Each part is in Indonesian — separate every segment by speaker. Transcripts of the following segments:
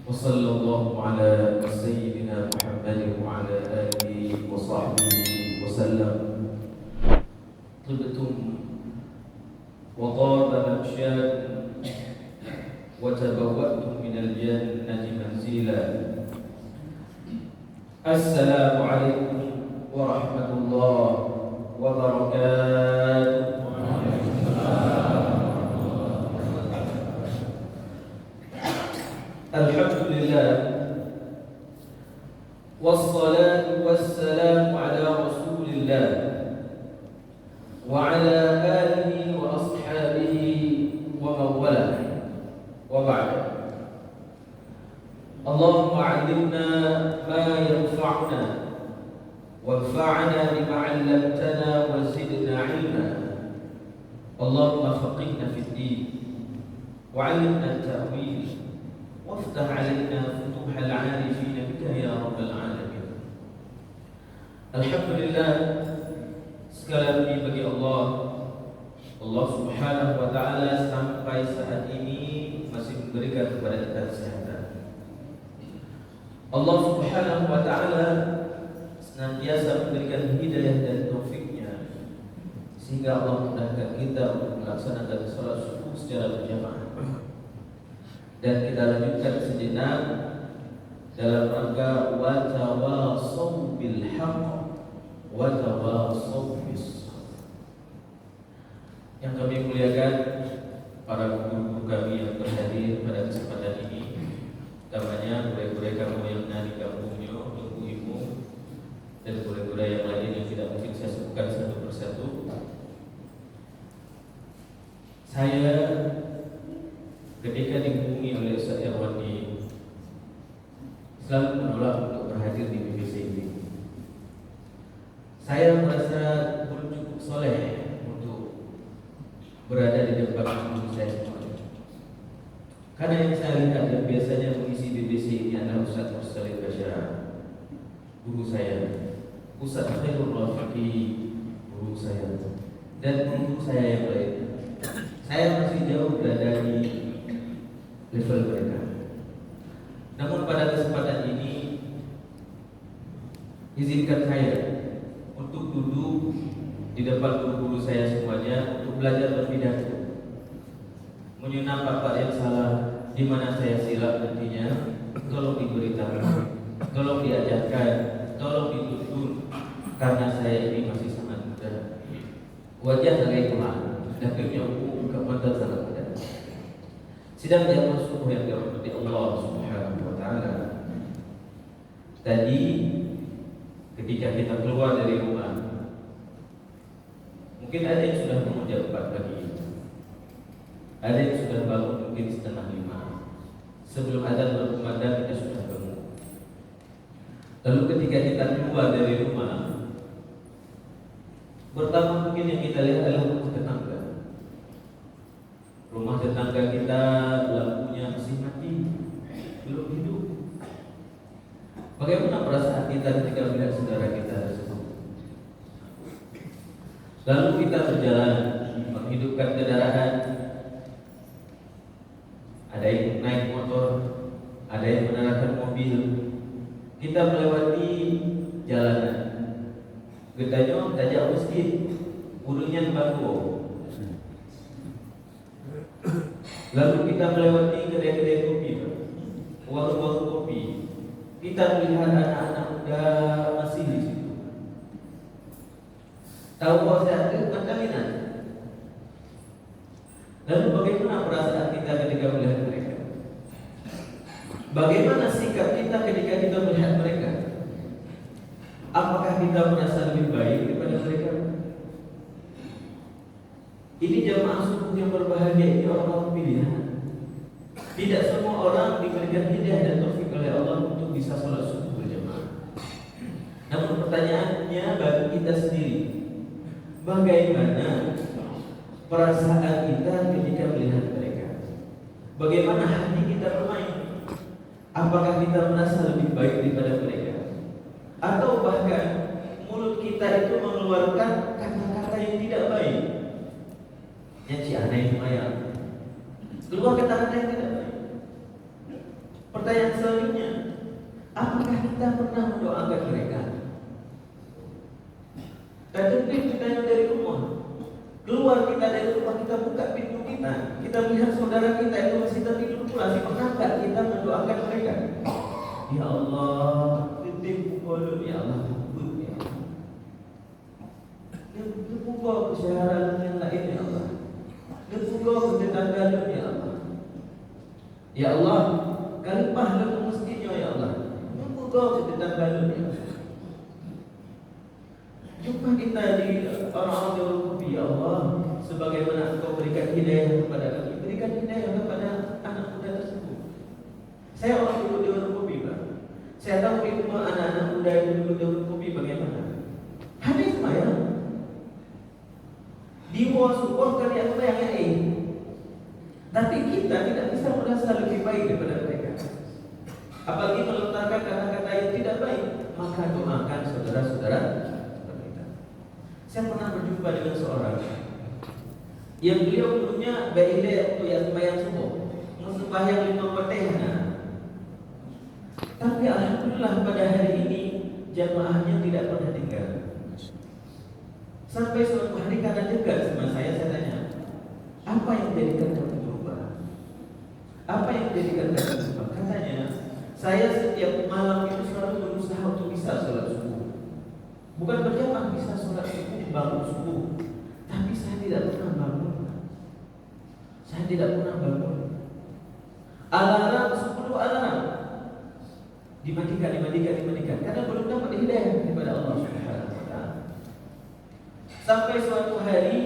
Speaker 1: وصلى الله على سيدنا محمد وعلى آله وصحبه وسلم. طبتم وطاب ممشاكم وتبوأتم من الجنة منزلا. السلام عليكم ورحمة الله وبركاته. الحمد لله والصلاة والسلام على رسول الله وعلى آله وأصحابه ومن والاه، وبعد. اللهم علمنا ما ينفعنا وانفعنا بما علمتنا وزدنا علما. اللهم فقهنا في الدين وعلمنا التأويل وافتح علينا فتوح العارفين بك يا رب العالمين. Alhamdulillah, sekali lagi bagi Allah Subhanahu wa ta'ala sampai saat ini masih memberikan kepada kita kesehatan. Allah Subhanahu wa ta'ala senantiasa memberikan hidayah dan taufiknya sehingga Allah mudahkan kita untuk melaksanakan salat subuh secara berjamaah. Dan kita lanjutkan sejenak dalam rangka wa tawassaw bil haqq wa tawassaw bis sabr. Yang kami muliakan para guru-guru kami yang berhadir pada kesempatan ini, utamanya guru-guru kamu yang dari kampungnya, ibu-ibu, dan guru-guru yang lain yang tidak mungkin saya sebutkan satu persatu. Saya ketika dihubungi oleh Ustaz Irwandi selalu menolak untuk berhadir di BBC ini. Saya merasa belum cukup soleh untuk berada di depan guru saya semuanya. Karena yang saya lihat dan biasanya mengisi BBC ini adalah Ustaz Mursalin Bashar, guru saya, Ustaz Khairul Rafiqi, guru saya, dan guru saya yang lain. Saya masih jauh berada di level mereka. Namun pada kesempatan ini izinkan saya untuk duduk di depan guru-guru saya semuanya untuk belajar berpidato, menyenam apa yang salah, di mana saya silap nantinya. Tolong diberitahu, tolong diajarkan, tolong dituntun, karena saya ini masih sangat muda. Wajah saya Tuhan, dapatnya umum kepada sangat muda. Sidang jamaah subuh yang dirahmati Allah Subhanahu wa ta'ala. Tadi ketika kita keluar dari rumah, mungkin ada yang sudah bangun jam 4 pagi, ada yang sudah bangun mungkin setengah 5. Sebelum azan berkumandang kita sudah bangun. Lalu ketika kita keluar dari rumah, pertama mungkin yang kita lihat adalah rumah tetangga. Rumah tetangga kita lampunya masih mati, belum hidup. Bagaimana perasaan kita ketika melihat saudara kita tersebut? Lalu kita berjalan menghidupkan kendaraan. Ada yang naik motor, ada yang menerapkan mobil. Kita melewati jalanan. Gedanya tajak masjid, ulunya bangku. Lalu kita melewati kedai-kedai kopi, warung-warung kopi. Kita melihat anak-anak muda masih di situ. Tahu bahwa saya ada perkawinan. Lalu bagaimana perasaan kita ketika melihat mereka? Bagaimana sikap kita ketika kita melihat mereka? Apakah kita merasa lebih baik daripada mereka? Ini jamaah subuh yang berbahagia, ini orang-orang pilihan. Tidak semua orang diberikan hidayah dan taufik oleh Allah untuk bisa sholat subuh berjamaah. Namun pertanyaannya bagi kita sendiri, bagaimana perasaan kita ketika melihat mereka? Bagaimana hati kita bermain? Apakah kita merasa lebih baik daripada mereka? Atau bahkan mulut kita itu mengeluarkan kata-kata yang tidak baik? Yang si aneh lumayan keluar kata-kata yang tidak baik. Pertanyaan selanjutnya, apakah kita pernah mendoakan mereka? Dan kita yang dari rumah, keluar kita dari rumah, kita buka pintu kita melihat saudara kita itu masih tertidur pula. Pernahkah kita mendoakan mereka? Ya Allah, titip pukul, ya Allah, pukul, ya Allah. Pukul kesehatan yang lain, ya Allah. Pukul ketetanggaan, ya Allah. Ya Allah, kalimah lagu masjidnya, ya Allah. Pukul ketetanggaan, ya Allah. Jumpa kita di orang-orang yang berkopi, ya Allah, sebagaimana Engkau berikan hidayah kepada kami, berikan hidayah kepada anak muda tersebut. Saya orang dulu di warung kopi, Pak. Saya tahu itu anak-anak muda yang dulu di warung kopi bagaimana. Hadis semayang di bawah sebuah karya yang tapi kita tidak bisa merasa lebih baik daripada mereka. Apalagi melontarkan kata-kata yang tidak baik, maka doakan saudara-saudara. Saya pernah berjumpa dengan seorang yang beliau punya baik untuk yang sembahyang subuh, sembahyang 5 waktu. Tapi alhamdulillah pada hari ini jamaahnya tidak pernah tinggal. Sampai suatu hari karena dekat sama saya tanya, apa yang menjadikan kamu berubah? Apa yang menjadikan kamu berubah? Katanya, saya setiap malam itu selalu berusaha untuk bisa sholat subuh. Bukan berjamaah, bisa sholat subuh, bangun subuh. Tapi saya tidak pernah bangun. Saya tidak pernah bangun. Alarm 10 alarm dimatikan karena belum dapat hidayah daripada Allah Subhanahu wa taala. Sampai suatu hari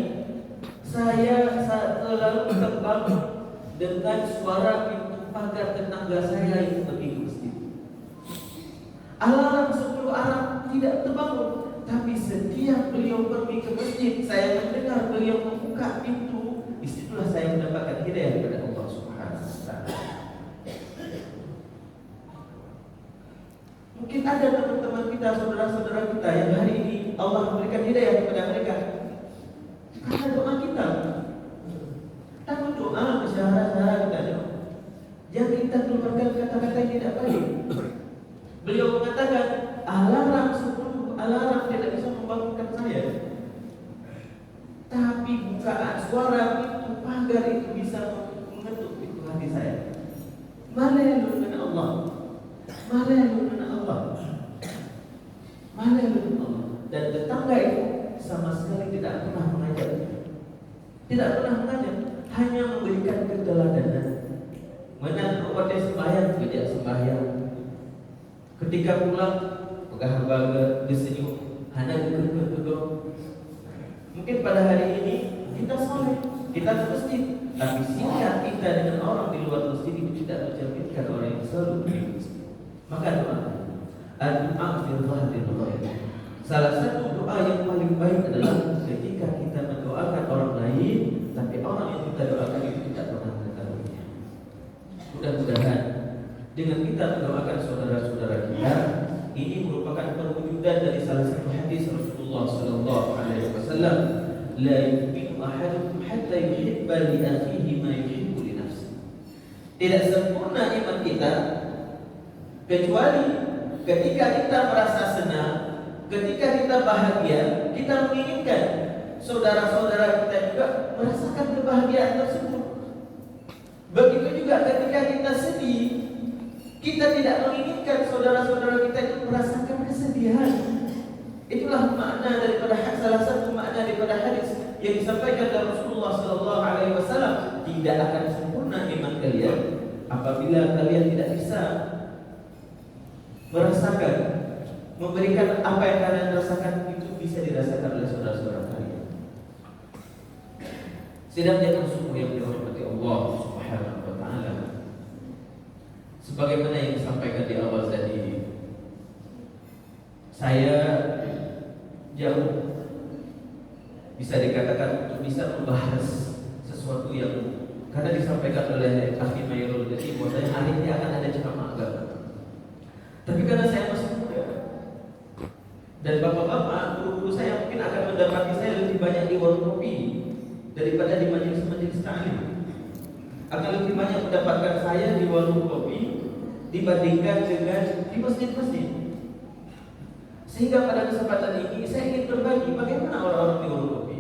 Speaker 1: saya selalu terbangun dengan suara pintu pagar tetangga saya yang pergi ke masjid. Alarm 10 alarm tidak terbangun, tapi setiap beliau pergi ke masjid, saya mendengar beliau membuka pintu. Disitulah saya mendapatkan hidayah daripada Allah Subhanahu wa taala. Mungkin ada teman-teman kita, saudara-saudara kita yang hari ini Allah memberikan hidayah kepada mereka karena doa kita. Tanpa doa, syarat-syarat kita jangan kita keluarkan kata-kata yang tidak baik. Beliau mengatakan, alarm 10 alarm tidak bisa membangunkan saya, tapi bukaan suara pintu pagar itu bisa mengetuk pintu hati saya. Malah dengan Allah, malah dengan Allah, malah dengan Allah. Dan tetangga itu sama sekali tidak pernah mengajak, hanya memberikan keteladanan. Menang kepada sembahyang, tidak sembahyang. Ketika pulang, pegang baga, disenyum, hanya duduk. Mungkin pada hari ini kita soleh, kita ke masjid, tapi sikap kita dengan orang di luar masjid itu tidak mencerminkan orang yang selalu di masjid. Maka doa, doa fil dhahril ghaib. Salah satu doa yang paling baik adalah ketika kita mendoakan orang lain, tapi orang yang kita doakan itu tidak pernah mengetahuinya. Mudah-mudahan dengan kita mendoakan saudara-saudara kita, ini merupakan perwujudan dari salah satu hadis Rasulullah sallallahu alaihi wasallam, la yu'minu ahadukum hatta yuhibba li akhihi ma yuhibbu li nafsihi. Tidak sempurna iman kita kecuali ketika kita merasa senang, ketika kita bahagia, kita menginginkan saudara-saudara kita juga merasakan kebahagiaan tersebut. Begitu juga ketika kita sedih, kita tidak menginginkan saudara-saudara kita itu merasakan kesedihan. Itulah makna daripada salah satu makna daripada hadis yang disampaikan oleh Rasulullah sallallahu alaihi wasallam, tidak akan sempurna iman kalian apabila kalian tidak bisa merasakan, memberikan apa yang kalian rasakan itu bisa dirasakan oleh saudara-saudara kalian. Sidang jangan sungguh yang dirahmati Allah Subhanahu wa taala. Sebagaimana yang disampaikan di awal tadi, saya jauh bisa dikatakan untuk bisa membahas sesuatu yang karena disampaikan oleh Akhi Mayrul tadi bahwasanya hari ini akan ada ceramah agama. Tapi karena saya masih muda dan bapak-bapak, guru-guru saya mungkin akan mendapati saya lebih banyak di warung kopi daripada di majelis-majelis ta'lim. Akan lebih banyak mendapatkan saya di warung kopi dibandingkan dengan di masjid-masjid. Sehingga pada kesempatan ini saya ingin berbagi bagaimana orang-orang di Hulu Kopi,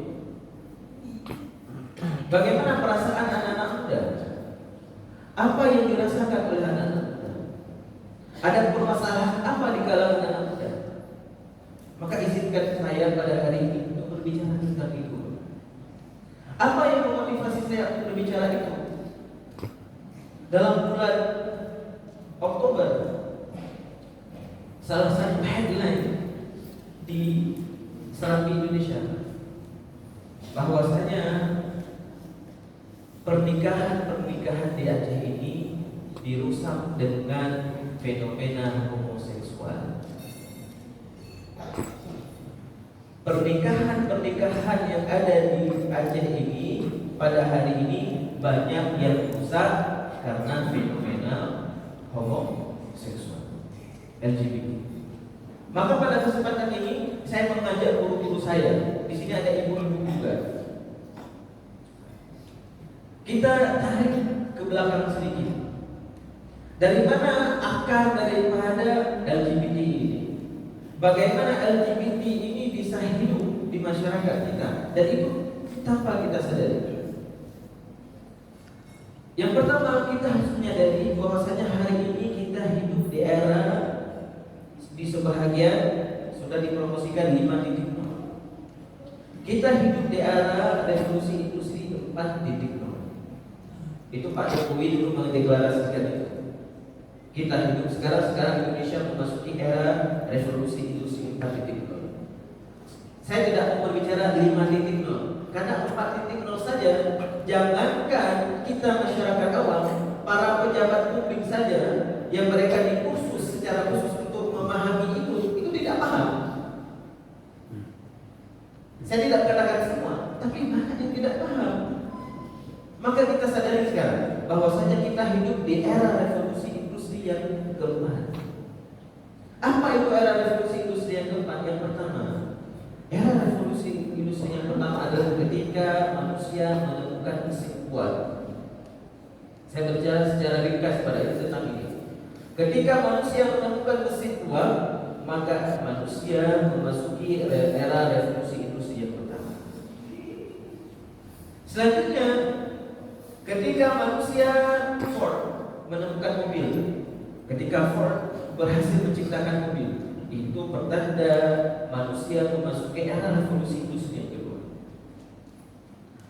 Speaker 1: bagaimana perasaan anak-anak muda, apa yang dirasakan oleh anak-anak muda, ada permasalahan apa di kalangan anak muda. Maka izinkan saya pada hari ini untuk berbicara tentang itu. Apa yang memotivasi saya untuk berbicara itu? Dalam bulan Oktober, salah satu headline di Serambi Indonesia bahwasanya pernikahan di Aceh ini dirusak dengan fenomena homoseksual. Pernikahan yang ada di Aceh ini pada hari ini banyak yang rusak karena fenomena homoseksual, LGBT. Maka pada kesempatan ini saya mengajak guru-guru saya. Di sini ada ibu-ibu juga. Kita tarik ke belakang sedikit. Dari mana akar daripada LGBT ini? Bagaimana LGBT ini bisa hidup di masyarakat kita? Dan itu tanpa kita sadari. Yang pertama, kita harus menyadari bahwasanya hari ini kita hidup di era, di sebahagian sudah dipromosikan 5.0. Kita hidup di era revolusi industri 4.0. Itu Pak Jokowi dulu mendeklarasikan itu. Kita hidup sekarang Indonesia memasuki era revolusi industri 4.0. Saya tidak mau berbicara 5.0 karena 4.0 saja. Jangankan kita masyarakat awam, para pejabat publik saja yang mereka dikursus secara khusus untuk memahami itu tidak paham. Saya tidak katakan semua, tapi banyak yang tidak paham. Maka kita sadari sekarang bahwasanya kita hidup di era revolusi industri yang keempat. Apa itu era revolusi industri yang keempat? Yang pertama, era revolusi industri yang pertama adalah ketika manusia menemukan mesin kuat. Saya berbicara secara ringkas pada itu tentang ini. Ketika manusia menemukan mesin kuat, maka manusia memasuki era revolusi industri yang pertama. Selanjutnya, ketika manusia Ford menemukan mobil, ketika Ford berhasil menciptakan mobil, itu pertanda manusia memasuki era revolusi industri yang kedua.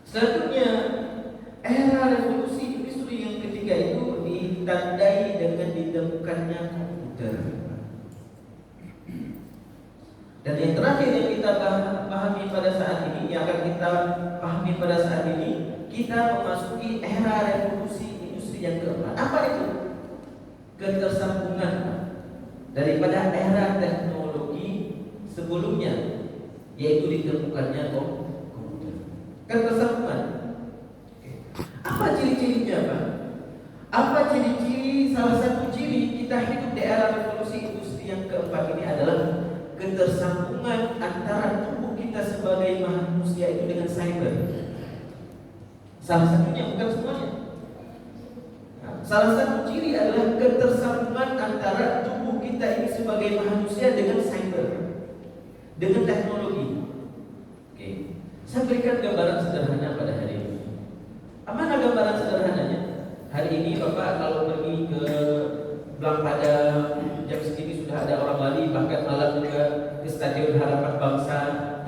Speaker 1: Selanjutnya, era revolusi industri yang ketiga itu ditandai dengan ditemukannya komputer. Dan yang terakhir yang kita pahami pada saat ini, kita memasuki era revolusi industri yang keempat. Apa itu? Ketersambungan daripada era teknologi sebelumnya, yaitu ditemukannya komputer. Ketersambungan. Apa ciri-cirinya, Pak? Apa ciri-ciri, salah satu ciri kita hidup di era revolusi industri yang keempat ini adalah ketersambungan antara tubuh kita sebagai manusia itu dengan cyber. Salah satunya, bukan semuanya. Salah satu ciri adalah ketersambungan antara tubuh kita ini sebagai manusia dengan cyber, dengan teknologi. Oke. Saya berikan gambaran sederhana pada hari ini. Mana gambaran sederhananya? Hari ini Bapak kalau pergi ke Blang Padang, jam segini sudah ada orang lari, bahkan malam juga ke Stadion Harapan Bangsa,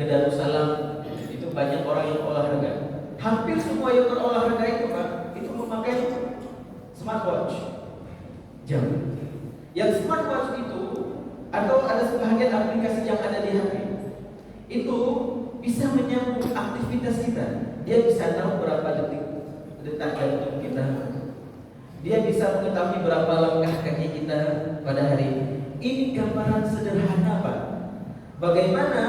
Speaker 1: ke Darussalam, itu banyak orang yang olahraga. Hampir semua yang berolahraga itu, Pak, itu memakai smartwatch, jam. Yang smartwatch itu, atau ada sebahagian aplikasi yang ada di HP, itu bisa menyambung aktivitas kita. Dia bisa tahu berapa detak jantung kita. Dia bisa mengetahui berapa langkah kaki kita pada hari ini. Ini gambaran sederhana, Pak. Bagaimana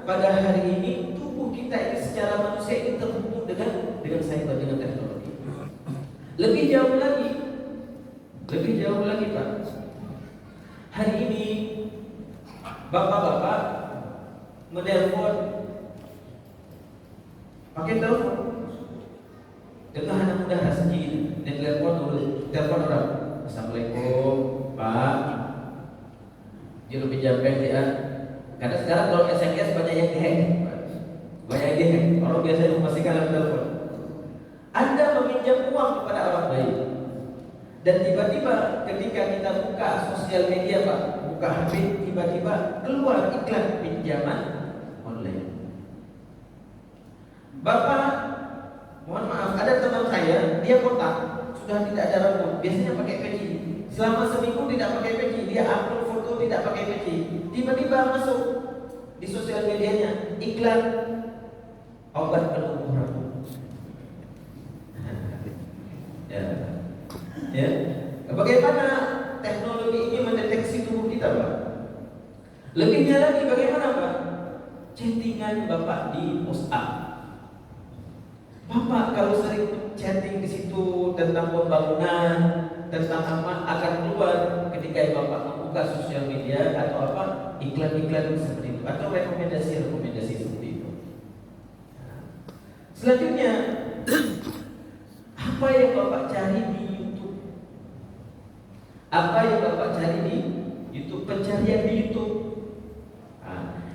Speaker 1: pada hari ini tubuh kita ini secara manusia ini terhubung dengan cyber, dengan teknologi. Lebih jauh lagi, Pak. Hari ini bapak-bapak menelpon pakai telepon. Dengan anak muda rasanya ini, dan telepon orang, Assalamualaikum, dia lebih jampen dia. Karena sekarang kalau SMS banyak yang dihack, banyak yang dihack. Orang biasanya memastikan dalam telepon. Anda meminjam uang kepada orang lain, dan tiba-tiba ketika kita buka sosial media Pak, buka HP, tiba-tiba keluar iklan pinjaman online. Bapak, mohon maaf, ada teman saya, dia kotak, sudah tidak ada rambut, biasanya pakai peci. Selama seminggu tidak pakai peci, dia upload foto tidak pakai peci. Tiba-tiba masuk di sosial medianya iklan obat penumbuh rambut. Ya. Bagaimana teknologi ini mendeteksi tubuh kita, Pak? Lebihnya lagi bagaimana, Pak? Chattingan Bapak di WhatsApp. Bapak kalau sering chatting di situ tentang pembangunan, tentang apa, akan keluar ketika Bapak membuka sosial media atau apa, iklan-iklan seperti itu atau rekomendasi seperti itu. Selanjutnya, apa yang Bapak cari di YouTube? Apa yang Bapak cari di YouTube? Pencarian di YouTube.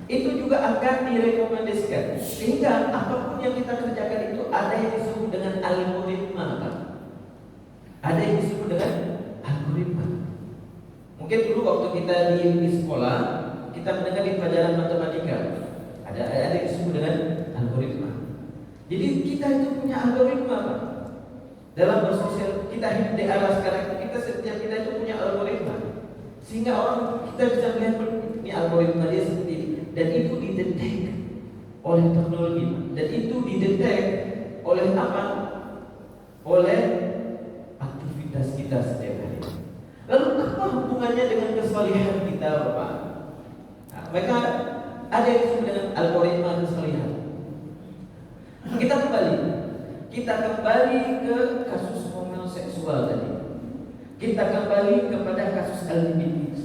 Speaker 1: Itu juga akan direkomendasikan. Sehingga apapun yang kita kerjakan itu ada yang disebut dengan algoritma, Pak. Ada yang disebut dengan algoritma. Mungkin dulu waktu kita di sekolah, kita mendengar di pelajaran matematika, ada yang disebut dengan algoritma. Jadi kita itu punya algoritma, Pak. Dalam bersosial, kita hidup di era sekarang, setiap kita itu punya algoritma, sehingga orang kita bisa melihat ini algoritma dia seperti ini, dan itu didetek oleh teknologi, dan itu didetek oleh apa? Oleh aktivitas kita setiap hari. Lalu apa hubungannya dengan kesalihan kita, Bapak? Mereka ada yang disebut dengan algoritma kesalihan. Kita kembali ke kasus homoseksual tadi. Kita kembali kepada kasus LGBT.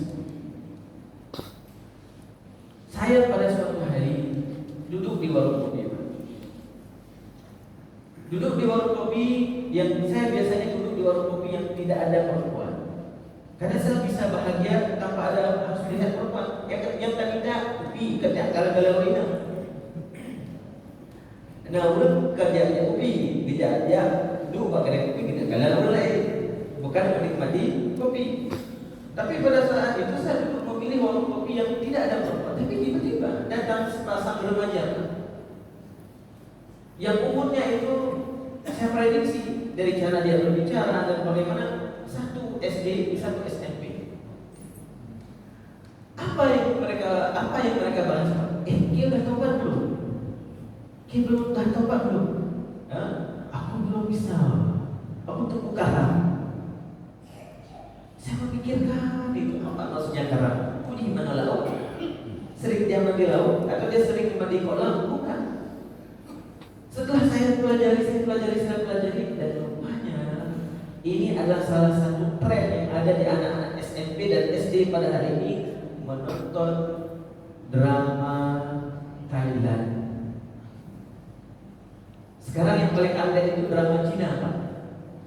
Speaker 1: Saya pada suatu hari duduk di warung kopi. Duduk di warung kopi yang saya biasanya duduk di warung kopi yang tidak ada perempuan. Karena saya bisa bahagia tanpa ada harus lihat perempuan. Yang tadinya kopi kerja kalau ini. Nah, udah kerjanya kopi, dia dulu pakai kopi kita kalau mulai bukan menikmati kopi. Tapi pada saat itu saya duduk memilih warung kopi yang tidak ada perempuan. Tapi tiba-tiba datang sepasang remaja yang umurnya itu saya prediksi dari cara dia berbicara dan bagaimana satu SD, satu SMP. Apa yang mereka bahas? Dia udah tobat belum? Dia belum tobat belum? Aku belum bisa. Aku terbuka. Saya memikirkan itu apa maksudnya karam? Aku di mana laut? Sering dia mandi laut atau dia sering mandi kolam? Bukan. Setelah saya pelajari dan rupanya ini adalah salah satu tren yang ada di anak-anak SMP dan SD pada hari ini, menonton drama Thailand. Sekarang yang paling ada itu drama Cina, Pak.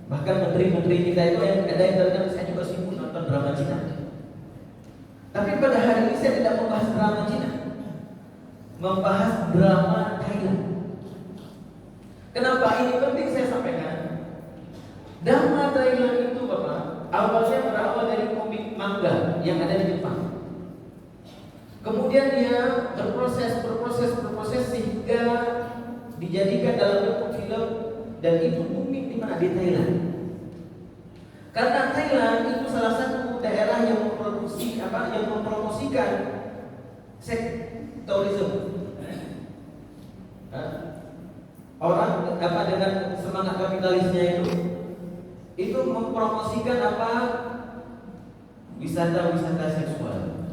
Speaker 1: Bahkan menteri-menteri kita itu yang ada yang terkenal, saya juga sibuk nonton drama Cina. Tapi pada hari ini saya tidak membahas drama Cina, membahas drama Thailand. Kenapa ini penting saya sampaikan? Drama Thailand itu, Bapak, awalnya berawal dari komik manga yang ada di Jepang. Kemudian dia berproses sehingga dijadikan dalam bentuk film, dan itu booming di mana? Di Thailand. Karena Thailand itu salah satu daerah yang mempromosikan sektorisme. Orang dengan semangat kapitalisnya itu mempromosikan wisata seksual.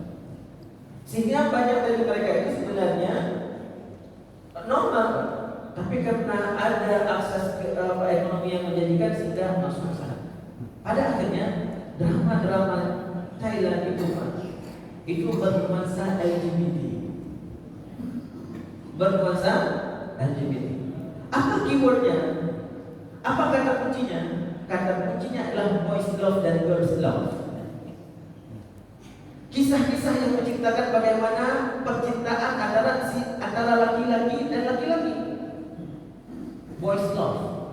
Speaker 1: Sehingga banyak dari mereka itu sebenarnya normal, tapi karena ada akses ke ekonomi yang menjanjikan sehingga masuk ke sana. Pada akhirnya drama-drama Thailand itu bernuansa LGBT. Apa keywordnya? Apa kata kuncinya? Kata kuncinya adalah boys love dan girls love. Kisah-kisah yang menceritakan bagaimana percintaan antara laki-laki dan laki-laki. Boys love.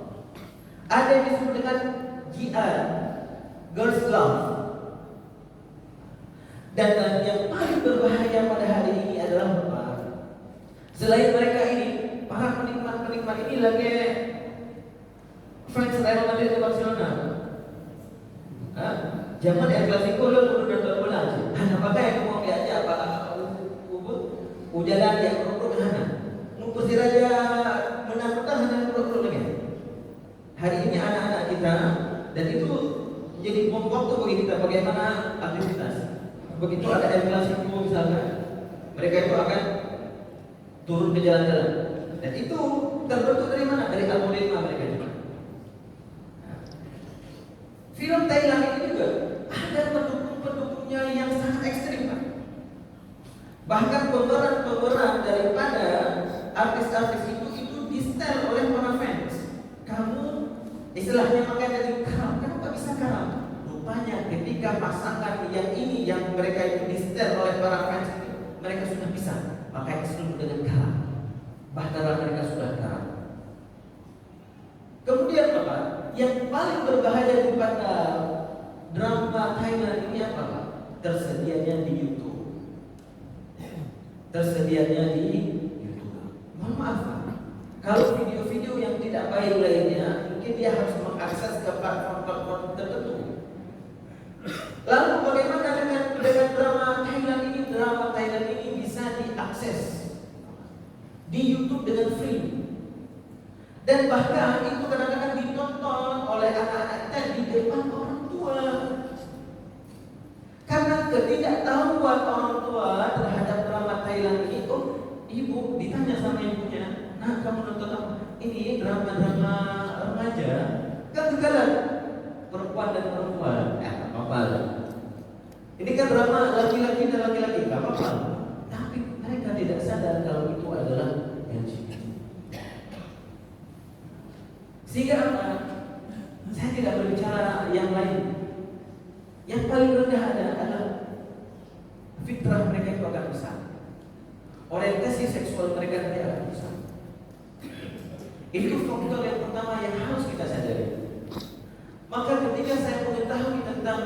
Speaker 1: Ada yang disebut dengan GR, girls love. Dan yang paling berbahaya pada hari ini adalah apa? Selain mereka ini, para penikmat ini lagi fans Real Madrid dan Barcelona. Zaman El Clasico lo kudu nonton bola aja. Hana pakai yang mau aja apa ujalan yang kurang hana. Ngumpul si raja menang utang hana kurang lagi. Hari ini anak-anak kita dan itu jadi bom waktu bagi kita bagaimana aktivitas. Begitu ada El Clasico misalnya, mereka itu akan turun ke jalan-jalan. Dan itu terbentuk dari mana? Dari algoritma mereka juga. Film Thailand ini juga ada pendukung-pendukungnya yang sangat ekstrim, Pak. Bahkan pemeran daripada artis-artis itu di-setel oleh para fans. Kamu istilahnya makanya dari kamu tak bisa karam. Rupanya ketika pasangan yang ini yang mereka itu di-setel oleh para fans itu, mereka sudah bisa pakai seluruh dengan karam. Bahkan mereka sudah karam. Kemudian Bapak, yang paling berbahaya daripada drama Thailand ini apa Pak? Tersedianya di YouTube. Tersedianya di YouTube. Mohon maaf Pak, kalau video-video yang tidak baik lainnya, mungkin dia harus mengakses ke platform tertentu. Lalu bagaimana dengan drama Thailand ini? Drama Thailand ini bisa diakses di YouTube dengan free. Dan bahkan itu kadang-kadang ditonton oleh anak-anak kita di depan orang tua. Karena ketidaktahuan orang tua terhadap drama Thailand ini, ibu ditanya sama ibunya, nah kamu nonton apa? Ini drama-drama remaja, kan kegalan perempuan dan perempuan, apa-apa. Ini kan drama laki-laki dan laki-laki, apa-apa. Tapi mereka tidak sadar kalau itu adalah LGBT. Sehingga apa? Saya tidak berbicara yang lain. Yang paling rendah adalah fitrah mereka itu agak besar. Orientasi seksual mereka tidak agak besar. Itu faktor yang pertama yang harus kita sadari. Maka ketika saya mengetahui tentang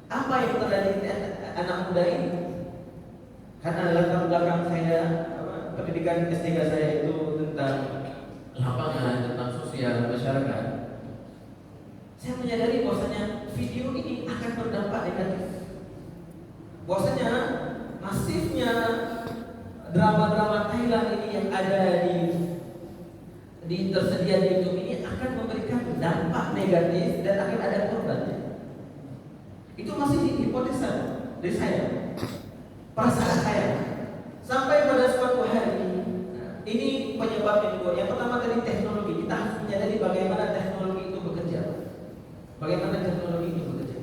Speaker 1: apa yang terjadi di anak muda ini, karena latar belakang saya, pendidikan S3 saya itu tentang lapangan, tentang sosial masyarakat, saya menyadari bahwasanya video ini akan berdampak negatif. Bahwasanya masifnya drama-drama Thailand ini yang ada di tersedia di YouTube ini akan memberikan dampak negatif dan akan ada korbannya. Itu masih hipotesa dari saya, perasaan saya. Sampai pada suatu hari, ini penyebabnya dua. Yang pertama tadi teknologi. Kita harus menyadari bagaimana teknologi itu bekerja. Bagaimana teknologi itu bekerja.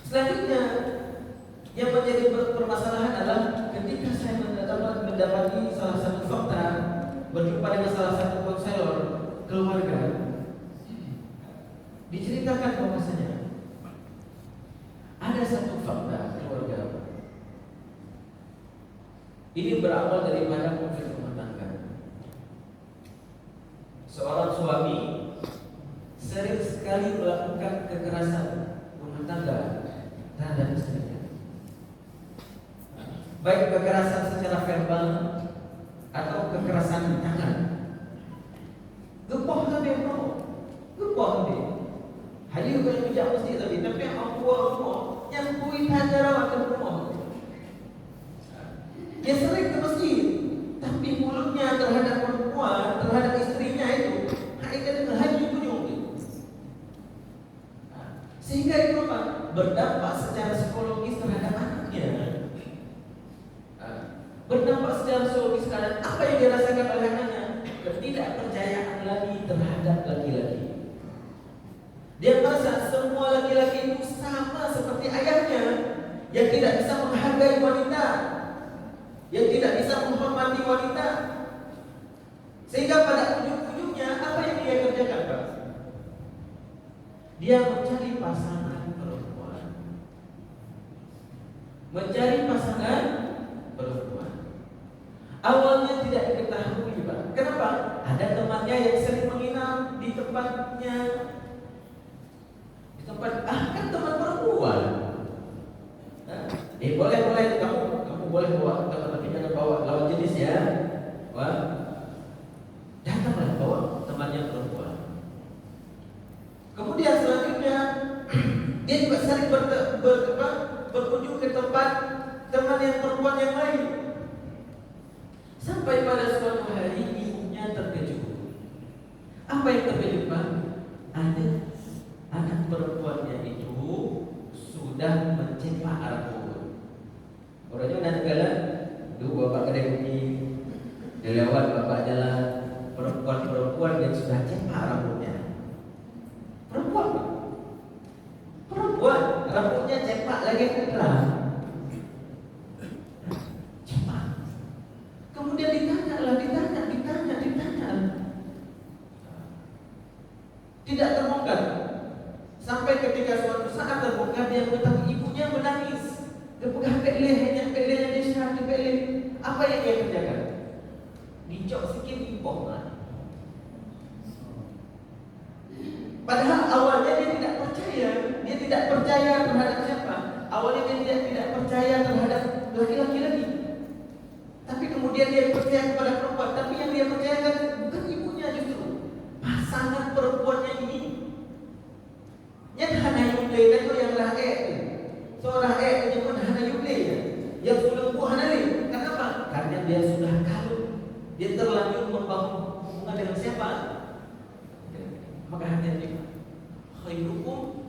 Speaker 1: Selanjutnya, yang menjadi permasalahan adalah ketika saya mendapati salah satu fakta, berjumpa dengan salah satu konselor keluarga, diceritakan bahwasanya ada satu fakta keluarga. Ini berawal daripada konflik rumah tangga. Seorang suami sering sekali melakukan kekerasan rumah tangga terhadap istrinya. Baik kekerasan secara verbal atau kekerasan di tangan. Gepoh kan dia bro, gepoh dia. Hadir ke bijak mesti tapi aku rumah yang kui hajar ke rumah. Dia sering ke masjid, tapi mulutnya terhadap perempuan, terhadap istrinya itu hanya dengan haji kunjung. Sehingga itu apa? Berdampak secara psikologis terhadap anaknya. Berdampak secara psikologis terhadap apa yang dirasakan oleh anaknya. Ketidakpercayaan lagi terhadap laki-laki. Dia merasa semua laki-laki itu sama seperti ayahnya, yang tidak bisa menghargai wanita, yang tidak bisa menghormati wanita. Sehingga pada ujung-ujungnya apa yang dia kerjakan, Pak? Dia mencari pasangan perempuan. mencari pasangan perempuan. Awalnya tidak diketahui, Pak. Kenapa? Ada temannya yang sering menginap di tempatnya. Di tempat, kan teman perempuan. Boleh kamu boleh bawa teman, tapi jangan bawa lawan jenis ya. Wah, datanglah bawa temannya perempuan. Kemudian selanjutnya dia juga sering berkunjung ke tempat teman yang perempuan yang lain. Sampai pada suatu hari ibunya terkejut. Apa yang terkejut, Pak? Ada anak perempuannya itu sudah mencepak rambut. Orangnya nanti kala dua bapak kedai bunyi dilewat bapak jalan perempuan yang sudah cepak rambutnya. Perempuan, Pak. Perempuan rambutnya cepak lagi putra. Cepak. Kemudian ditanya. Tidak terbongkar. Sampai ketika suatu saat terbongkar, dia bertanya, ibunya menangis. Dia pegang lehernya dia syarah leher. Apa yang dia kerjakan? Dicok sikit impong. Padahal awalnya dia tidak percaya terhadap siapa. Awalnya dia tidak percaya terhadap laki-laki lagi. Tapi kemudian dia percaya kepada perempuan. Tapi yang dia percayakan bukan ibunya, justru pasangan perempuannya ini. Yang hana yuble itu yang rae. So rae itu pun hana yuble ya. Yang sudah hana li. Kenapa? Karena dia sudah kalut. Dia terlanjur membangun hubungan dengan siapa? Maka hati-hati. Khairukum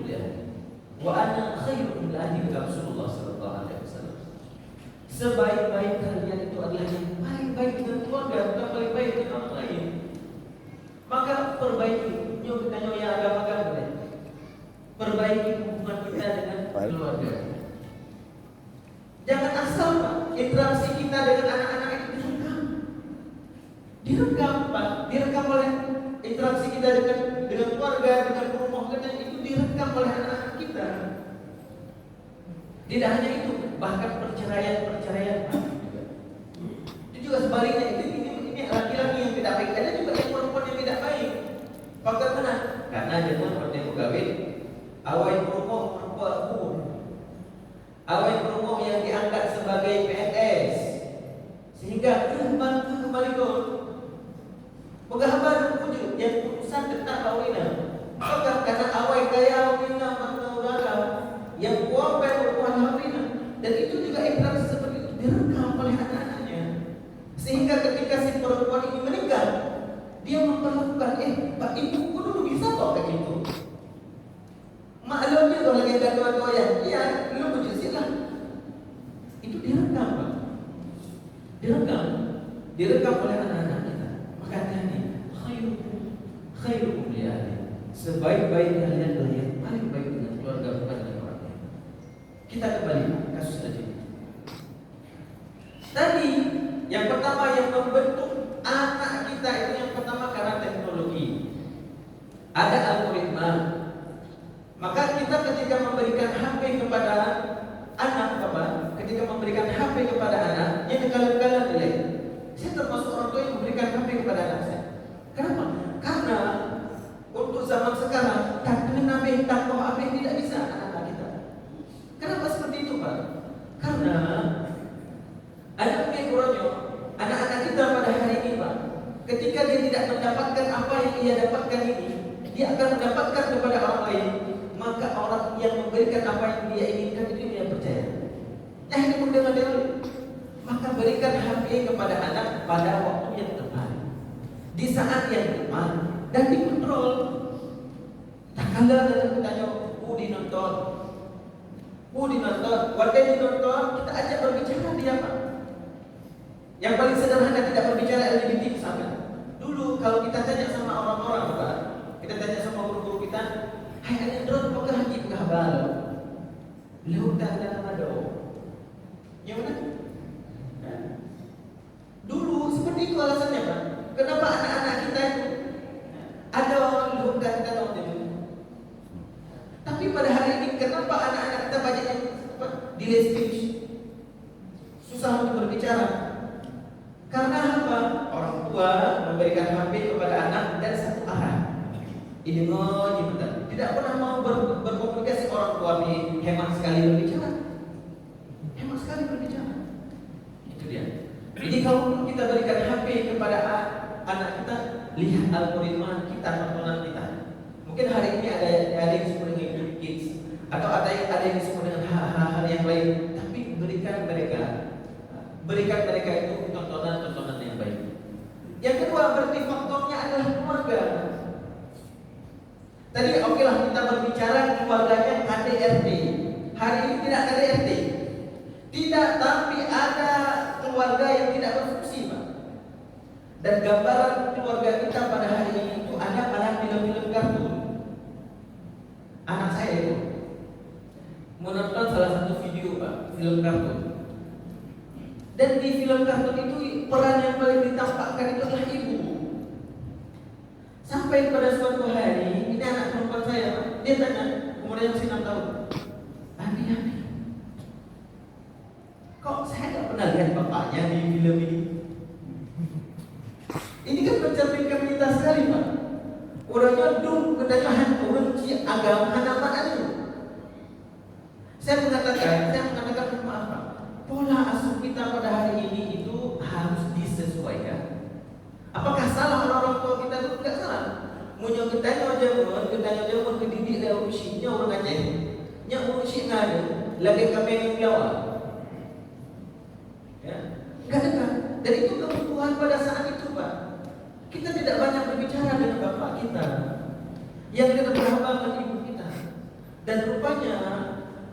Speaker 1: li ahli. Wa ana khairukum li ahli, kata Rasulullah sallallahu alaihi wasallam. Sebaik-baik kalian itu adalah yang paling baik dengan keluarga, bukan paling baik dengan orang lain. Maka perbaiki, kita nyoya agama kan, perbaiki hubungan kita dengan keluarga. Jangan asal, Pak, interaksi kita dengan anak-anak itu direkam, Pak, direkam oleh interaksi kita dengan keluarga, dengan rumah kita itu direkam oleh anak-anak kita. Tidak hanya itu, bahkan perceraian, Pak. Itu juga sebaliknya. Ini laki-laki yang tidak baik, ada juga yang perempuan yang tidak baik. Faktor mana? Karena jangan seperti pegawai awal perempuan yang diangkat sebagai PNS, sehingga kembali kau pegawai wujud yang putusan tentang kawinan. Maka karena awal kaya kawinan matlaga yang kuat kawinan, dan itu juga interaksi seperti itu direkam oleh anak-anaknya, sehingga ketika si perempuan ini meninggal, dia memperlakukan, Pak ibuku dulu bisa kok kayak gitu. Maklum dia kalau lagi ada doa-doa iya, lu berjisilah. Itu direkam, Pak. Direkam oleh anak-anak kita. Maka hati-hati. Khairukum li ahli. Sebaik-baik kalian adalah yang paling baik dengan keluarga, bukan dengan orang lain. Kita kembali kasus tadi. Tadi yang pertama yang membentuk anak kita itu yang pertama karena teknologi. Ada algoritma. Maka kita ketika memberikan HP kepada anak, ketika memberikan HP kepada anak, yang kalian nilai. Saya termasuk orang tua yang memberikan HP kepada anak saya. Kenapa? Karena untuk zaman sekarang takdir nabi takwa HP tidak bisa anak-anak kita. Kenapa seperti itu, Pak? Karena anak-anak kita pada hari ini, Pak, ketika dia tidak mendapatkan apa yang ia dapatkan ini, dia akan mendapatkan kepada orang lain. Maka orang yang memberikan apa yang dia inginkan itu dia percaya. Ini mendengar dia, maka berikan HP kepada anak pada waktu yang tepat, di saat yang tepat, dan dikontrol. Tak kala kita tanya, dinonton, warga dinonton, kita ajak berbicara dia, Pak. Yang paling sederhana tidak berbicara LGBT misalkan. Dulu kalau kita tanya sama orang-orang, Pak, kita tanya sama guru-guru kita, hai ada drone apakah haji kabar? Beliau tak ada nama doa. Ya benar? Dulu seperti itu alasannya, Pak. Kenapa anak-anak kita itu ada orang luhur dan kita tahu. Tapi pada hari ini kenapa anak-anak kita banyak yang delay speech, susah untuk berbicara. Karena apa? Orang tua memberikan HP kepada anak dan satu arah. Ini betul. Tidak pernah mau berkomunikasi. Orang tua ini hemat sekali berbicara. Hemat sekali berbicara. Itu dia. Jadi kalau kita berikan HP kepada anak kita, lihat algoritma kita, tontonan kita. Mungkin hari ini ada yang disebut dengan YouTube Kids, atau ada yang disebut dengan hal-hal yang lain. Tapi berikan mereka itu tontonan yang baik. Yang kedua, berarti faktornya adalah keluarga. Tadi oke lah kita berbicara keluarganya KDRT. Hari ini tidak KDRT. Tidak, tapi ada keluarga yang tidak berfungsi, Pak. Dan gambaran keluarga kita pada hari ini itu ada pada film-film kartun. Anak saya itu menonton salah satu video, Pak, film kartun. Dan di film kartun itu peran yang paling ditampakkan itu adalah ibu. Sampai pada suatu hari, ini anak perempuan saya, Pak, dia tanya, umurnya masih 6 tahun. Abi, kok saya nggak pernah lihat bapaknya di film ini? Ini kan mencerminkan kita sekali, Pak. Orangnya kedatangan orang agama hanaman itu. Saya mengatakan maaf, Pak. Pola asuh kita pada hari ini itu harus disesuaikan. Apakah salah orang tua kita itu? Tidak salah. Munyo ketanya jaman kedidik dah usinya orang Aceh. Nya usia ada lagi kami yang Jawa. Ya, enggak ada. Dan itu kebutuhan pada saat itu, Pak. Kita tidak banyak berbicara dengan bapak kita yang kita berhadapan ibu kita. Dan rupanya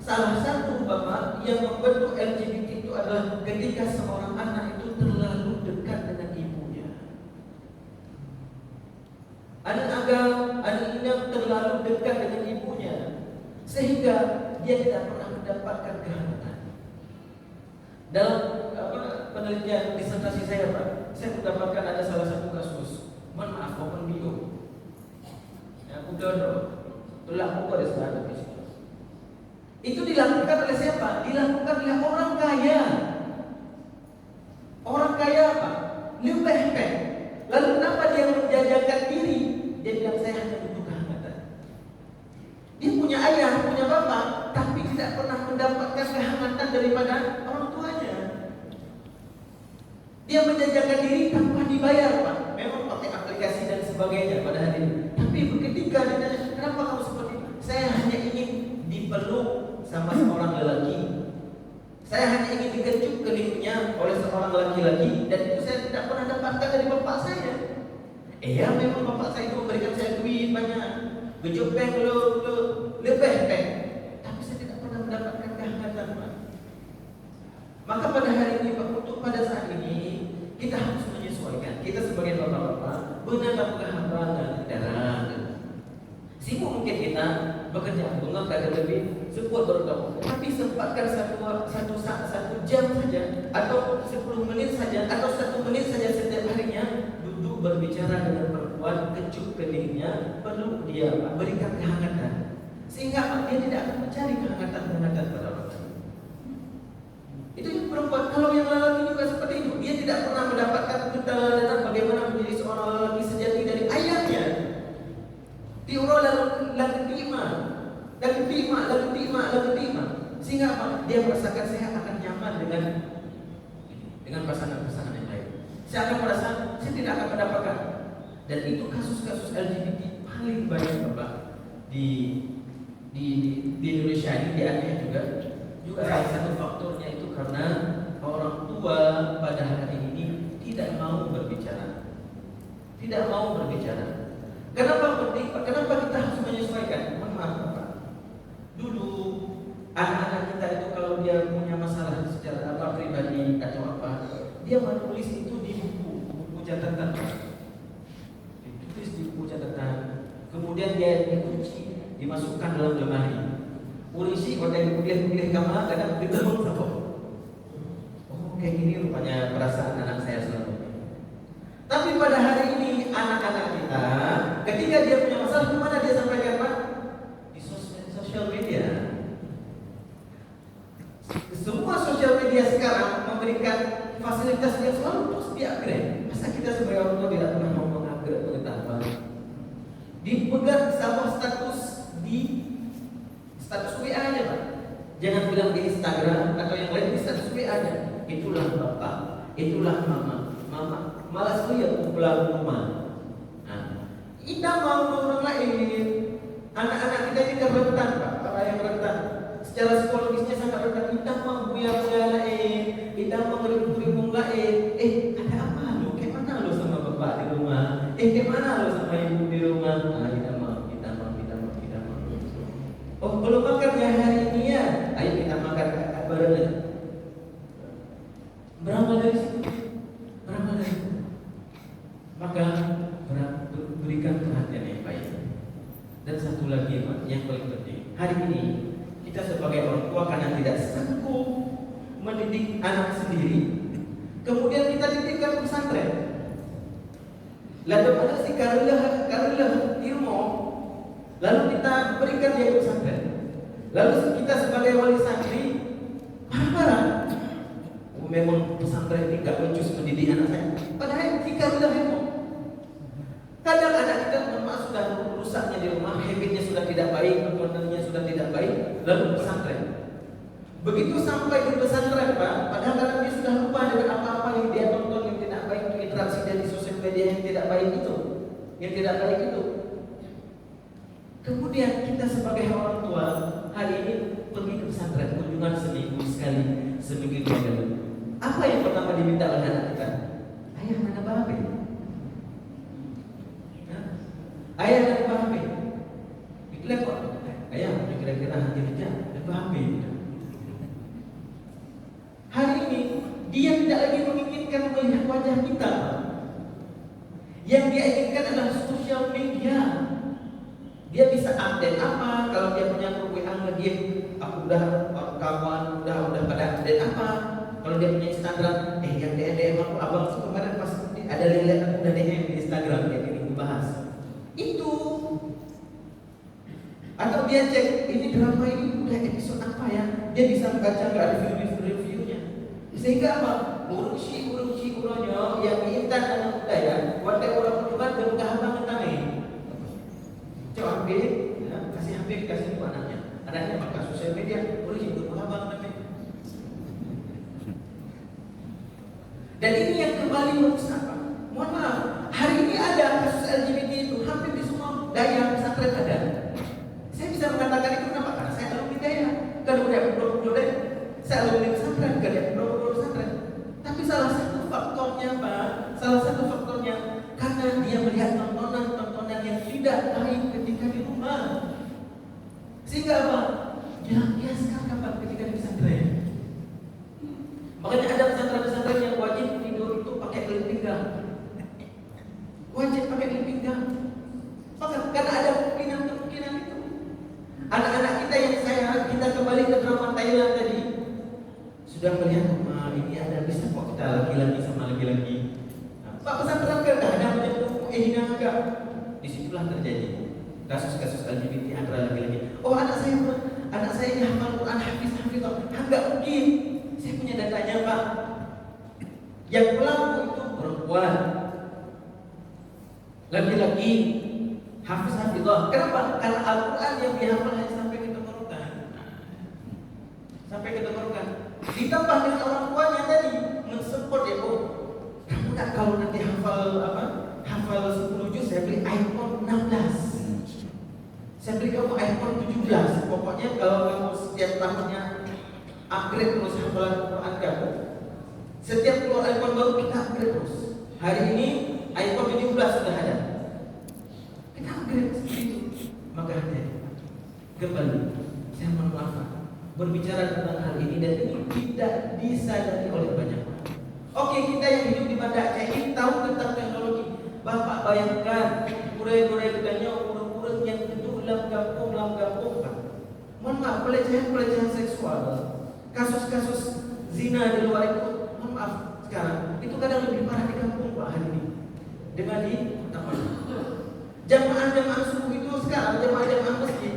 Speaker 1: salah satu bapak yang membentuk LGBT itu adalah ketika seorang anak itu terlalu dekat dengan ibunya. Anak ini terlalu dekat dengan ibunya, sehingga dia tidak pernah mendapatkan kehangatan. Dalam penelitian disertasi saya, Pak, saya mendapatkan ada salah satu kasus. Mohon maaf, open bio. Aku telah aku pada saat itu. Itu dilakukan oleh siapa? Dilakukan oleh orang kaya. Orang kaya, Pak, lembeh. Lalu kenapa dia menjajakan diri? Dia bilang saya hanya butuh kehangatan. Dia punya ayah, punya bapak, tapi tidak pernah mendapatkan kehangatan daripada orang tuanya. Dia menjajakan diri tanpa dibayar, Pak. Memang pakai aplikasi dan sebagainya pada hari ini. Tapi ketika ditanya, kenapa kamu seperti itu? Saya hanya ingin dipeluk sama seorang lelaki. Saya hanya ingin dikecup keningnya oleh seorang laki-laki, dan itu saya tidak pernah dapatkan dari bapak saya. Ya memang bapak saya itu memberikan saya duit banyak, bejuk bank lebih bank, tapi saya tidak pernah mendapatkan kehangatan, Pak. Maka pada hari ini, Pak, untuk pada saat ini kita harus menyesuaikan. Kita sebagai bapak-bapak benar-benar hamba sibuk mungkin kita bekerja, mengangkat lebih sebut berdoa, tapi sempatkan satu jam saja, atau 10 menit saja, atau 1 menit saja setiap harinya duduk berbicara dengan perempuan, kecup keningnya, peluk dia, Pak, berikan kehangatan, sehingga dia tidak akan mencari kehangatan pada orang. Itu yang perempuan. Kalau yang lelaki juga seperti itu, dia tidak pernah mendapatkan keteladanan bagaimana menjadi seorang lelaki sejati dari ayahnya. Diurut lalu terima, sehingga apa? Dia merasakan saya akan nyaman dengan pasangan-pasangan yang lain. Saya akan merasa saya tidak akan mendapatkan. Dan itu kasus-kasus LGBT paling banyak, Bapak, di Indonesia ini, di Aceh juga salah satu faktornya itu karena orang tua pada hari ini tidak mau berbicara. Kenapa penting? Kenapa kita harus menyesuaikan? Maaf, Bapak. Dulu anak-anak kita itu kalau dia punya masalah secara pribadi atau apa, dia menulis itu di buku catatan. Ditulis di buku catatan. Kemudian dia dikunci, dimasukkan dalam lemari. Polisi kalau kuliah kamar kadang ketemu sama. Oh, kayak gini rupanya perasaan anak saya selama ini. Tapi pada hari ini anak-anak kita, ketika dia punya masalah, kemana dia sampaikan, Pak? Di sosial media. dia sekarang memberikan fasilitas yang selalu terus di-upgrade. Masa kita sebagai orang tua tidak pernah mau mengupgrade pengetahuan? Dipegang sama status di status WA-nya, Pak. Jangan bilang di Instagram atau yang lain, di status WA-nya. Itulah bapak, itulah mama. Mama malas lihat pulang rumah. Nah, kita mau orang lain. Anak-anak kita ini kan rentan, Pak. Orang yang rentan secara psikologisnya sangat rentan. Kita mau buaya-buaya lain, kita mau ngeriung-ngeriung lain. Ada apa lu? Kayak mana lu sama bapak di rumah? Kayak mana lu sama ibu di rumah? Kita mau. Oh, belum makan ya hari ini ya? Ayo kita makan bareng. Berawal dari situ. Maka berikan perhatian yang baik. Dan satu lagi, Pak, yang paling penting. Hari ini kita sebagai orang tua karena tidak sanggup mendidik anak sendiri, kemudian kita didikkan pesantren. Lalu ada si karulah ilmu, lalu kita berikan dia ke pesantren. Lalu kita sebagai wali santri marah-marah. Memang pesantren ini gak becus mendidik anak saya. Padahal jika sudah ilmu, kadang anak kita memang sudah rusaknya di rumah, habitnya sudah tidak baik, tontonannya sudah tidak baik, lalu pesantren. Begitu sampai di pesantren, Pak, padahal kadang dia sudah lupa dengan apa-apa yang dia tonton yang tidak baik, interaksi dia di sosial media yang tidak baik itu, Kemudian kita sebagai orang tua hari ini pergi ke pesantren, kunjungan seminggu sekali, seminggu 2 kali. Apa yang pertama diminta oleh anak kita? Ayah, mana babe? Ayah, mana babe? Diklepot. Ayah, kira-kira hati dia dan babe. Hari ini dia tidak lagi menginginkan melihat wajah kita. Yang dia inginkan adalah sosial media. Dia bisa update apa? Kalau dia punya grup WA lagi, aku udah kawan, udah pada update apa? Kalau dia punya Instagram, yang DM aku abang tuh kemarin pas ada lihat aku udah DM di Instagram kayak gini bahas. Itu. Atau dia cek ini drama ini udah episode apa ya? Dia bisa membaca nggak ada review-nya. Sehingga apa? Urusi urunya yang diintan anak muda ya. Wadah orang juga berbuka abang tentang coba ambil, kasih itu anaknya. Anaknya pakai sosial media, urusi berbuka abang namanya. Dan ini yang kembali merusak, Pak. Mohon maaf, hari ini ada kasus LGBT itu hampir di semua daya pesantren ada. Saya bisa mengatakan itu kenapa? Karena saya alumni daya. Kalau udah daya, saya alumni pesantren, kerja di pesantren. Tapi salah satu faktornya, Pak, karena dia melihat tontonan yang tidak baik ketika di rumah. Sehingga apa? Dilampiaskan kapan ketika di pesantren. Makanya ada pesantren-pesantren yang wajib tidur itu pakai kelip pinggang. Wajib pakai kelip pinggang. Karena ada kemungkinan itu. Anak-anak kita yang kita kembali ke drama Thailand tadi sudah melihat ini ada bisa kok kita laki-laki sama laki-laki. Pak pesantren kan ada menyentuh hina agak. Disitulah terjadi kasus-kasus LGBT antara laki-laki. Oh anak saya ini hafal Quran, hafiz. Enggak mungkin. Saya punya datanya, Pak. Yang pelaku itu perempuan, laki-laki, hafiz. Kenapa? Karena Al-Quran yang dihafal hanya sampai ke tenggorokan. Ditambah dengan orang tuanya tadi mensupport ya, kamu nak kalau nanti hafal 10 juz, saya beli iPhone 16. Saya beli kamu iPhone 17. Pokoknya kalau kamu setiap tahunnya upgrade terus hafalan Quran kamu. Setiap keluar iPhone baru kita upgrade terus. Hari ini iPhone 17 sudah ada. Kita upgrade seperti itu. Maka kembali saya mohon maaf berbicara tentang hal ini dan ini tidak disadari oleh banyak orang. Oke, kita yang hidup di Banda Aceh ini tahu tentang teknologi. Bapak bayangkan kurai-kurai kitanya urut-urut yang hidup dalam kampung. Mohon maaf, pelecehan seksual, kasus-kasus zina di luar itu, mohon maaf sekarang itu kadang lebih parah di kampung, Pak, hari ini dengan di kota. Jamaah subuh itu sekarang jamaah masjid.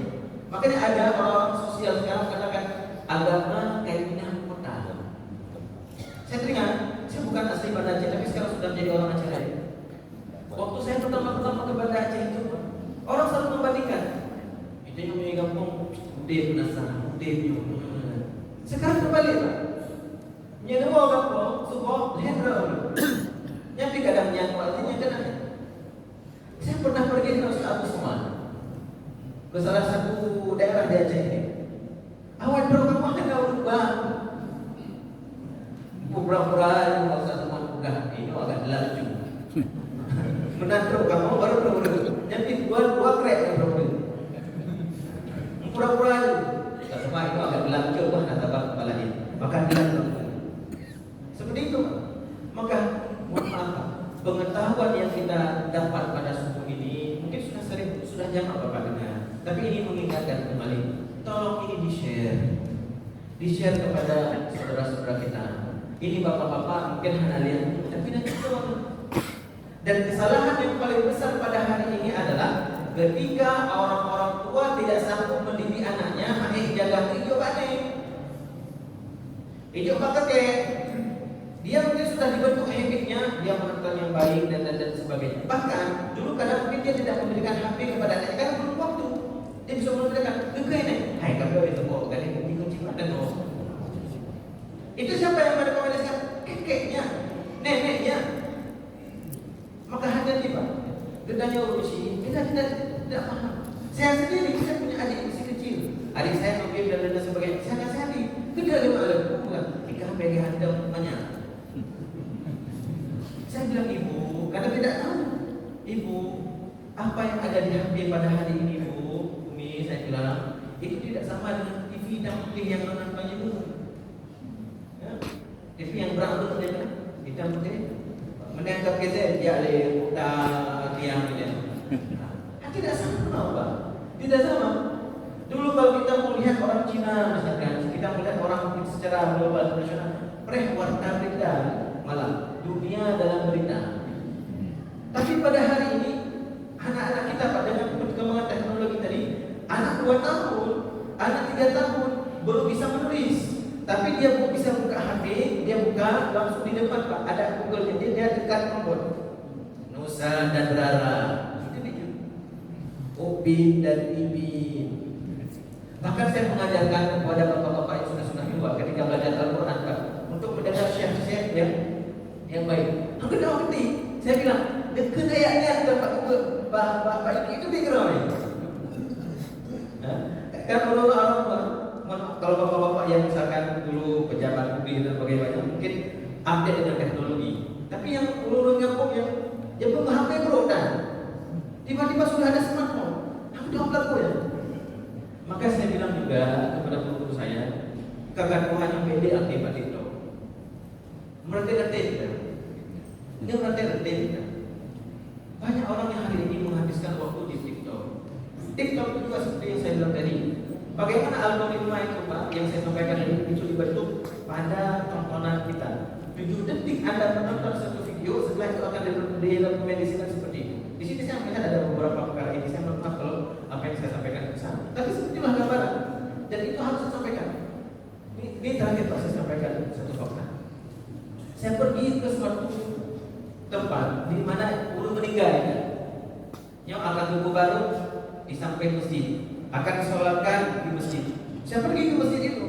Speaker 1: Makanya ada orang sosial sekarang katakan agama kayak minyak kota. salah mudih. Sekarang kembali Pak. Nya dua orang kok subuh hendra dulu. Yang kadang yang artinya kena. Saya pernah pergi dengan Ustaz Abu Somad ke salah satu daerah di Aceh ini. Awal bro kamu akan tahu bang. Pura-pura yang Ustaz Somad bukan ini agak laju. Menantu kamu baru nanti dua krek yang berapa pura-pura itu Ustaz Somad itu agak laju bah kata bang kepala ini maka dia seperti itu. Maka mohon maaf pengetahuan yang kita dapat pada subuh ini mungkin sudah jamak Bapak dengar, tapi ini mengingatkan kembali tolong ini di-share kepada saudara-saudara kita. Ini bapak-bapak mungkin hanya lihat tapi nanti coba. Dan kesalahan yang paling besar pada hari ini adalah ketika orang-orang tua tidak sanggup mendidik anaknya, hanya jaga hijau batik, hijau kakek. Dia mungkin sudah dibentuk habitnya, dia menonton yang baik dan sebagainya. Bahkan dulu kadang mungkin dia tidak memberikan HP kepada anaknya karena belum waktu. Dia bisa memberikan kekeh nih, hai kamu itu kok kan ini kunci mata no. Itu siapa yang merekomendasikan? Kakeknya, neneknya. Maka hati-hati Pak. Gedanya urusi, kita tidak paham. Saya sendiri, saya punya adik masih kecil. Adik saya mungkin dan sebagainya. Saya nasihati, tidak lima alam bukan. Jika bagi anda banyak. Saya bilang ibu, karena tidak tahu. Ibu, apa yang ada di HP pada hari ini Bu, Umi, saya bilang itu tidak sama dengan TV hitam putih yang nontonnya dulu. Ya. TV yang berambut dia bilang hitam putih. Menangkap kita dia ada buta tiang ini. Tidak sama Pak. Tidak sama. Dulu kalau kita melihat orang Cina misalkan, kita melihat orang secara global nasional, warna berita malah dunia dalam berita. Tapi pada hari ini anak-anak kita pada perkembangan teknologi tadi, anak 2 tahun, anak 3 tahun belum bisa menulis, tapi dia bisa buka HP, dia buka langsung di depan Pak ada Google, dia dekat nombor Nusa dan Rara, itu dia Upin dan Ibin. Bahkan saya mengajarkan kepada bapak-bapak yang sudah tua ketika belajar Al-Quran Pak, untuk mendengar syekh-syekh yang baik. Aku tidak mengerti. Saya bilang, dekat ayatnya bapak itu background. Kan kalau bapak-bapak yang misalkan dulu pejabat publik dan sebagainya mungkin update dengan teknologi. Tapi yang ulurnya kok yang belum HP bro dan tiba-tiba sudah ada smartphone. Aku download kok ya. Maka saya bilang juga kepada guru saya, kakak hanya pede aktifan TikTok. Mereka tidak. Dia mereka tidak. Banyak orang yang hari ini menghabiskan waktu di TikTok. TikTok itu juga seperti yang saya bilang tadi. Bagaimana algoritma itu Pak yang saya sampaikan ini itu dibentuk pada tontonan kita. 7 detik Anda menonton satu video, setelah itu akan direkomendasikan seperti itu. Di sini saya melihat ada beberapa perkara ini. Saya maaf kalau apa yang saya sampaikan ke sana. Tapi sepertilah gambaran. Dan itu harus saya sampaikan. Ini terakhir Pak saya sampaikan satu fakta. Saya pergi ke suatu tempat di mana guru meninggal ya. Yang akan tubuh baru di samping masjid, akan disolatkan di masjid. Saya pergi ke masjid itu.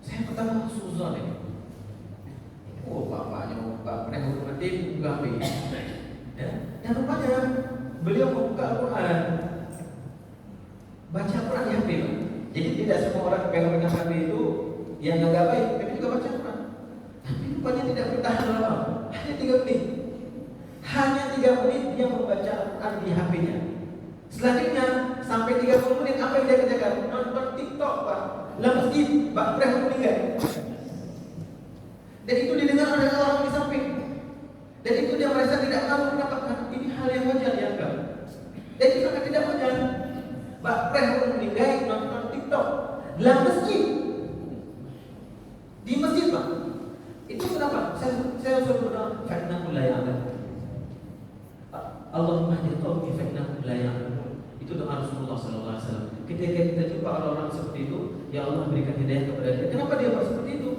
Speaker 1: Saya pertama suzon ya. Oh bapaknya bapaknya guru mati buka HP. Ya. Dan rupanya beliau membuka Al-Quran, baca Al-Quran di HP. Jadi tidak semua orang pegang HP itu yang nggak baik, tapi juga baca Al-Quran. Tapi rupanya tidak bertahan lama, hanya 3 menit. Hanya 3 menit dia membaca Al-Quran di HP-nya. Selanjutnya sampai 30 menit apa yang dia kerjakan? Nonton TikTok Pak. Dalam masjid, Pak Pres meninggal. Dan itu didengar oleh orang di samping. Dan itu dia merasa tidak tahu mendapatkan ini hal yang wajar dianggap. Dan itu sangat tidak wajar. Pak Pres meninggal nonton TikTok dalam masjid. Di masjid Pak. Itu kenapa? Saya suruh berdoa, fa'innahu la ya'lam. Allahumma hdi qaumi fa'innahu la ya'lam. Itu doa Rasulullah SAW. Ketika kita jumpa orang-orang seperti itu, ya Allah berikan hidayah kepada dia. Kenapa dia buat seperti itu?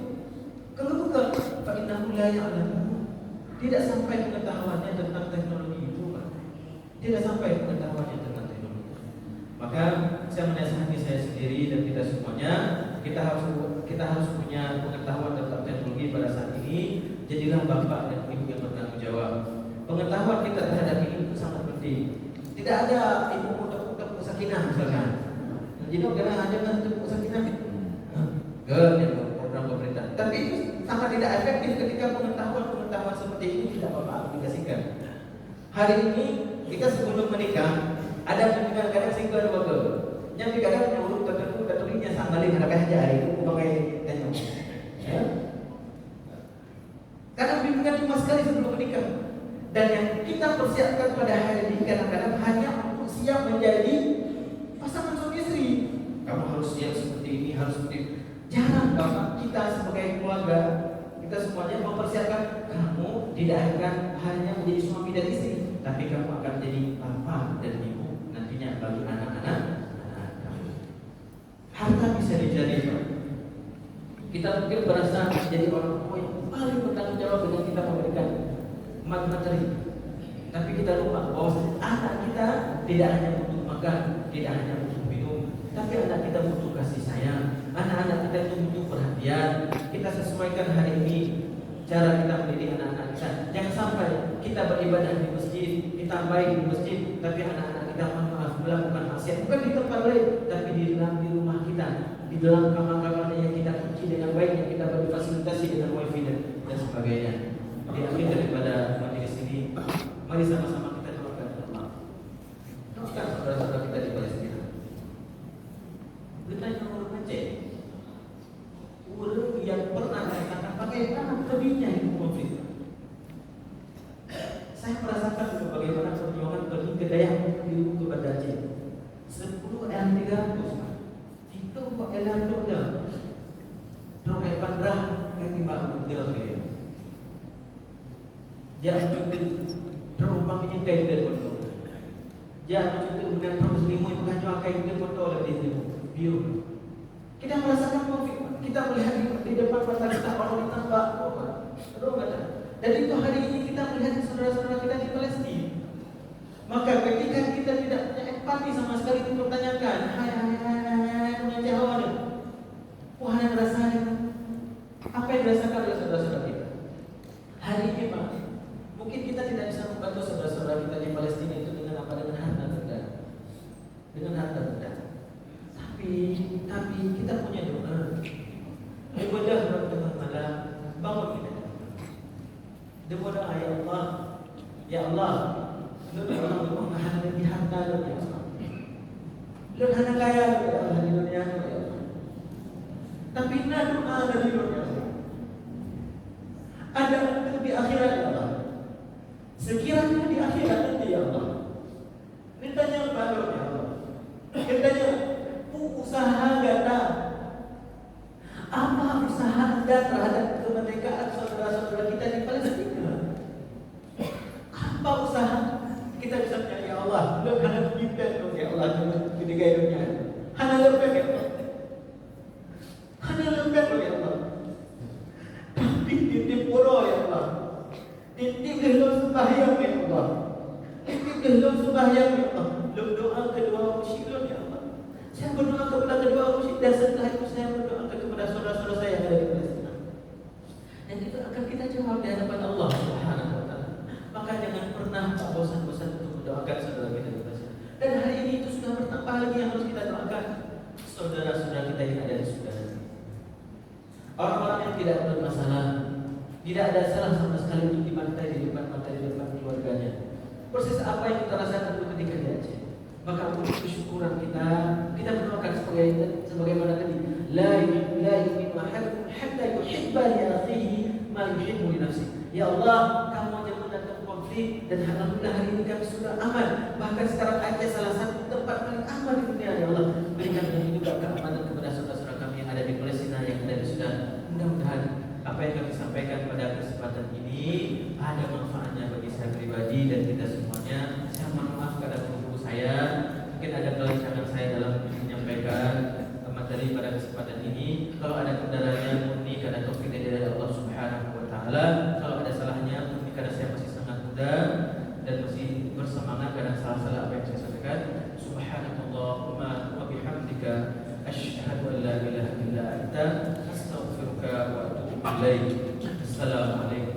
Speaker 1: Kalau bukan, fa'innahu la ya'lam. Tidak sampai pengetahuannya tentang teknologi itu Pak. Tidak sampai pengetahuannya tentang teknologi. Maka saya menasihati saya sendiri dan kita semuanya, kita harus punya pengetahuan tentang teknologi pada saat ini. Jadilah bapak dan ibu yang bertanggung jawab. Pengetahuan kita terhadap ini itu sangat penting. Tidak ada ibu untuk sakinah misalkan. Jadi orang ada untuk sakinah program pemerintah. Tapi itu sangat tidak efektif ketika pengetahuan seperti ini tidak bapak aplikasikan. Hari ini kita sebelum menikah ada pernikahan kadang single double. Yang kadang menurut keturunya sama balik anak aja itu pakai tanya. Ya. Karena bimbingan cuma sekali sebelum menikah. Dan yang kita persiapkan pada hari ini kadang-kadang hanya untuk siap menjadi pasangan suami istri. Kamu harus siap seperti ini, harus seperti ini. Jarang bapak kita sebagai keluarga, kita semuanya mempersiapkan kamu tidak akan hanya menjadi suami dan istri, tapi kamu akan menjadi bapak dan ibu nantinya bagi anak-anak kamu. Harta bisa dijadi, Pak. Kita mungkin berasa menjadi orang tua yang paling bertanggung jawab dengan kita memberikan materi. Tapi kita lupa bahwa anak kita tidak hanya butuh makan, tidak hanya butuh minum, tapi anak kita butuh kasih sayang. Anak-anak kita itu butuh perhatian. Kita sesuaikan hari ini cara kita mendidik anak-anak kita. Jangan sampai kita beribadah di masjid, kita baik di masjid, tapi anak-anak kita melakukan maksiat bukan di tempat lain, tapi di rumah kita, di dalam kamar-kamar yang kita kunci dengan baik, yang kita beri fasilitasi dengan wifi dan sebagainya. Di akhir daripada majelis ini, mari sama-sama kita doakan Allah. Doakan saudara-saudara kita di Palestina. Kita yang mengecek orang yang pernah katakan bagaimana pedihnya hidup konflik. Saya merasakan juga bagaimana perjuangan pergi ke daya di ke Banda Aceh. 10 L300 itu kok L300 Rokai Pandrah yang timbang model dia. Jangan juga terumpang menyingkai dari kotor. Jangan juga dengan terus limu yang bukan cuma kain dia kotor di sini. Biar kita merasakan konflik, kita melihat di depan mata kita orang ditambak, dan itu hari ini kita melihat saudara-saudara kita di Palestina. Maka ketika kita tidak punya empati sama sekali untuk mempertanyakan, hai menjawab, wah yang rasanya apa yang dirasakan oleh saudara-saudara kita hari ini, Pak? Mungkin kita tidak bisa membantu saudara-saudara kita di Palestina itu dengan apa, dengan harta benda, tapi kita punya doa. Ibadah dengan malam bangun kita. Doa ya Allah, ya Allah, lu orang mengahan di harta lu ya Allah. Lu hanya kaya ya Allah di dunia ya Allah. Tapi doa dari dunia. Ada untuk di akhirat ya Allah. Sekiranya di akhirat nanti ya Allah, mintanya baru ya Allah. Mintanya usaha ganda. Apa usaha Anda terhadap kemerdekaan saudara-saudara kita di Palestina? Apa usaha kita bisa mencari ya Allah? Lu hanya kita ya Allah di negara dunia. Hanya lebih ya Allah. Hanya lebih ya Allah. Tapi di pura ya Allah. Titip dalam sembahyang ya Allah. Titip dalam sembahyang ya Allah. Lu doa kedua musyikin ya Allah. Saya berdoa kepada kedua musyrik dan setelah itu saya berdoa kepada saudara-saudara saya yang ada di Palestina. Dan itu akan kita jawab di hadapan Allah Subhanahu wa taala. Maka jangan pernah bosan-bosan untuk mendoakan saudara kita di Palestina. Dan hari ini itu sudah bertambah lagi yang harus kita doakan saudara-saudara kita yang ada di Sudan. Orang-orang yang tidak bermasalah, tidak ada salah sama sekali untuk dibantai di depan keluarganya. Proses apa yang kita rasakan ketika di Aceh? Maka untuk kesyukuran kita berdoakan sebagaimana tadi, la yu'minu ahadukum hatta yuhibba li akhihi ma yuhibbu li nafsihi. Ya Allah, kamu jangan datang konflik, dan alhamdulillah hari ini kami sudah aman. Bahkan sekarang Aceh salah satu tempat paling aman di dunia. Ya Allah, berikan kami juga keamanan kepada saudara-saudara kami yang ada di Palestina, yang ada di Sudan. Mudah-mudahan apa yang kami sampaikan pada kesempatan ini ada manfaatnya bagi saya pribadi dan kita semuanya. Saya mohon maaf kepada guru saya, mungkin ada kelancaran saya dalam menyampaikan materi pada kesempatan ini. Kalau ada kendalanya murni karena taufik dari Allah Subhanahu wa taala. Kalau ada salahnya murni karena saya masih sangat muda dan masih bersemangat karena salah-salah apa yang saya sampaikan. Subhanallahumma wa bihamdihi bihamdika asyhadu an la ilaha illa anta astaghfiruka wa atubu ilaik. Assalamualaikum